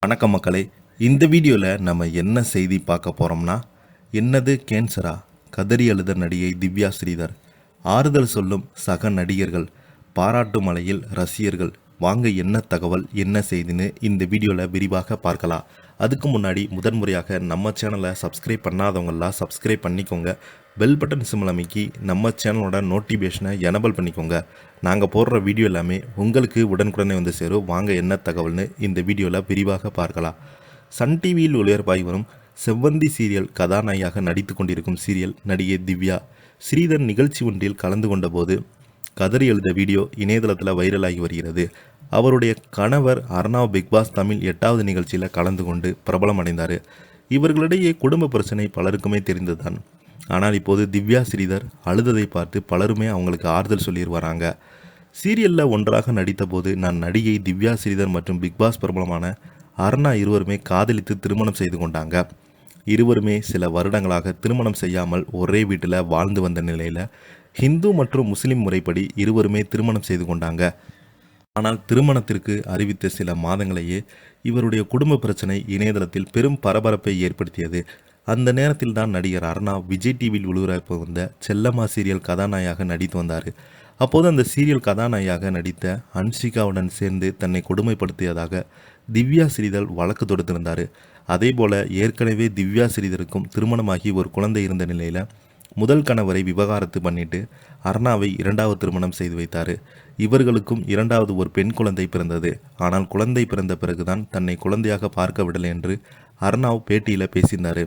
வணக்கம் மக்களே. இந்த வீடியோவில் நம்ம என்ன செய்தி பார்க்க போகிறோம்னா, என்னது கேன்சரா, கதறி அழுத நடிகை திவ்யா ஸ்ரீதர், ஆறுதல் சொல்லும் சக நடிகர்கள், பாராட்டு மலையில் ரசிகர்கள். வாங்க என்ன தகவல் என்ன செய்தின்னு இந்த வீடியோவில் விரிவாக பார்க்கலாம். அதுக்கு முன்னாடி முதன்முறையாக நம்ம சேனலை சப்ஸ்கிரைப் பண்ணாதவங்களாம் சப்ஸ்கிரைப் பண்ணிக்கோங்க. பெல் பட்டன் சிம்பிள் அமைக்கி நம்ம சேனலோட நோட்டிஃபிகேஷனை எனபிள் பண்ணிக்கோங்க. நாங்கள் போடுற வீடியோ எல்லாமே உங்களுக்கு உடனுக்குடனே வந்து சேரும். வாங்க என்ன தகவல்னு இந்த வீடியோவில் விரிவாக பார்க்கலாம். சன் டிவியில் ஒளிபரப்பாகி வரும் செவ்வந்தி சீரியல் கதாநாயகியாக நடித்து கொண்டிருக்கும் சீரியல் நடிகை திவ்யா ஸ்ரீதர் நிகழ்ச்சி ஒன்றில் கலந்து கொண்ட போது கதறி எழுத வீடியோ இணையதளத்தில் வைரலாகி வருகிறது. அவருடைய கணவர் அர்ணவ் பிக்பாஸ் தமிழ் 8வது நிகழ்ச்சியில் கலந்து கொண்டு பிரபலம் அடைந்தார். இவர்களிடையே குடும்ப பிரச்சனை பலருக்குமே தெரிந்ததுதான். ஆனால் இப்போது திவ்யா ஸ்ரீதர் அழுததை பார்த்து பலருமே அவங்களுக்கு ஆறுதல் சொல்லிடுவாராங்க. சீரியலில் ஒன்றாக நடித்த போது நான் நடிகை திவ்யா ஸ்ரீதர் மற்றும் பிக்பாஸ் பிரபலமான அர்ணா இருவருமே காதலித்து திருமணம் செய்து கொண்டாங்க. இருவருமே சில வருடங்களாக திருமணம் செய்யாமல் ஒரே வீட்டில் வாழ்ந்து வந்த நிலையில் ஹிந்து மற்றும் முஸ்லிம் முறைப்படி இருவருமே திருமணம் செய்து கொண்டாங்க. ஆனால் திருமணத்திற்கு அறிவித்த சில மாதங்களையே இவருடைய குடும்ப பிரச்சனை இணையதளத்தில் பெரும் பரபரப்பை ஏற்படுத்தியது. அந்த நேரத்தில் தான் நடிகர் அர்ணா விஜய் டிவியில் ஒளிபரப்பு வந்த செல்லம்மா சீரியல் கதாநாயகியாக நடித்து வந்தார். அப்போது அந்த சீரியல் கதாநாயகியாக நடித்த ஹன்சிகாவுடன் சேர்ந்து தன்னை கொடுமைப்படுத்தியதாக திவ்யா ஸ்ரீதர் வழக்கு தொடுத்திருந்தார். அதேபோல் ஏற்கனவே திவ்யா ஸ்ரீதருக்கும் திருமணமாகி ஒரு குழந்தை இருந்த நிலையில் முதல் கணவரை விவாகரத்து பண்ணிட்டு அர்ணாவை 2வது திருமணம் செய்து வைத்தார். இவர்களுக்கும் 2வது ஒரு பெண் குழந்தை பிறந்தது. ஆனால் குழந்தை பிறந்த பிறகுதான் தன்னை குழந்தையாக பார்க்க விடலை என்று அர்ணாவ் பேட்டியில் பேசினார்.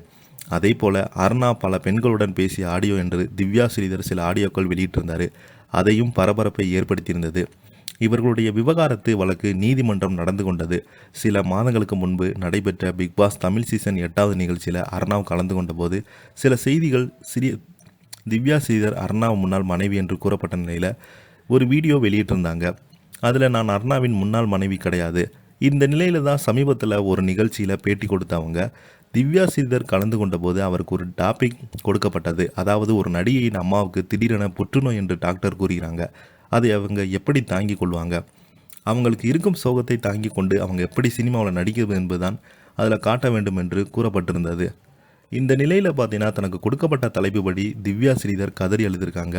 அதே போல் அர்ணா பல பெண்களுடன் பேசிய ஆடியோ என்று திவ்யா ஸ்ரீதர் சில ஆடியோக்கள் வெளியிட்டிருந்தார். அதையும் பரபரப்பை ஏற்படுத்தியிருந்தது. இவர்களுடைய விவகாரத்து வழக்கு நீதிமன்றம் நடந்து கொண்டது. சில மாதங்களுக்கு முன்பு நடைபெற்ற பிக்பாஸ் தமிழ் சீசன் 8வது நிகழ்ச்சியில் அர்ணாவ் கலந்து கொண்ட போது சில செய்திகள் திவ்யா ஸ்ரீதர் அர்ணாவ் முன்னாள் மனைவி என்று கூறப்பட்ட நிலையில் ஒரு வீடியோ வெளியிட்டிருந்தாங்க. அதில் நான் அர்ணாவின் முன்னாள் மனைவி கிடையாது. இந்த நிலையில் தான் சமீபத்தில் ஒரு நிகழ்ச்சியில் பேட்டி கொடுத்தவங்க திவ்யா ஸ்ரீதர் கலந்து கொண்ட போது அவருக்கு ஒரு டாபிக் கொடுக்கப்பட்டது. அதாவது ஒரு நடிகையின் அம்மாவுக்கு திடீரென புற்றுநோய் என்று டாக்டர் கூறுகிறாங்க. அதை அவங்க எப்படி தாங்கி கொள்வாங்க, அவங்களுக்கு இருக்கும் சோகத்தை தாங்கி கொண்டு அவங்க எப்படி சினிமாவில் நடிக்கிறது என்பதுதான் அதில் காட்ட வேண்டும் என்று கூறப்பட்டிருந்தது. இந்த நிலையில் பார்த்தீங்கன்னா தனக்கு கொடுக்கப்பட்ட தலைப்புபடி திவ்யா ஸ்ரீதர் கதறி எழுதியிருக்காங்க.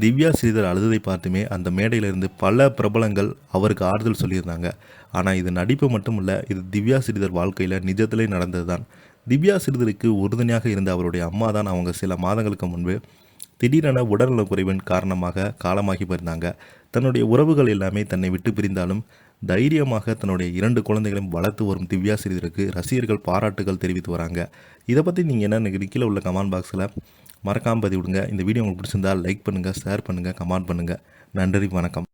திவ்யா ஸ்ரீதர் அழுததை பார்த்துமே அந்த மேடையிலிருந்து பல பிரபலங்கள் அவருக்கு ஆறுதல் சொல்லியிருந்தாங்க. ஆனால் இது நடிப்பு மட்டும் இல்லை, இது திவ்யா ஸ்ரீதர் வாழ்க்கையில் நிஜத்திலே நடந்தது தான். திவ்யா ஸ்ரீதருக்கு உறுதுணையாக இருந்த அவருடைய அம்மா தான் அவங்க சில மாதங்களுக்கு முன்பு திடீரென உடல்நலக் குறைவின் காரணமாக காலமாகி போயிருந்தாங்க. தன்னுடைய உறவுகள் எல்லாமே தன்னை விட்டு பிரிந்தாலும் தைரியமாக தன்னுடைய 2 குழந்தைகளையும் வளர்த்து வரும் திவ்யா ஸ்ரீதருக்கு ரசிகர்கள் பாராட்டுகள் தெரிவித்து வராங்க. இதை பற்றி நீங்கள் என்ன நினைக்கிறீங்க? கீழே உள்ள கமெண்ட் பாக்ஸில் மறக்காமல் பதிவிடுங்க. இந்த வீடியோ உங்களுக்கு பிடிச்சிருந்தால் லைக் பண்ணுங்கள், ஷேர் பண்ணுங்கள், கமெண்ட் பண்ணுங்கள். நன்றி, வணக்கம்.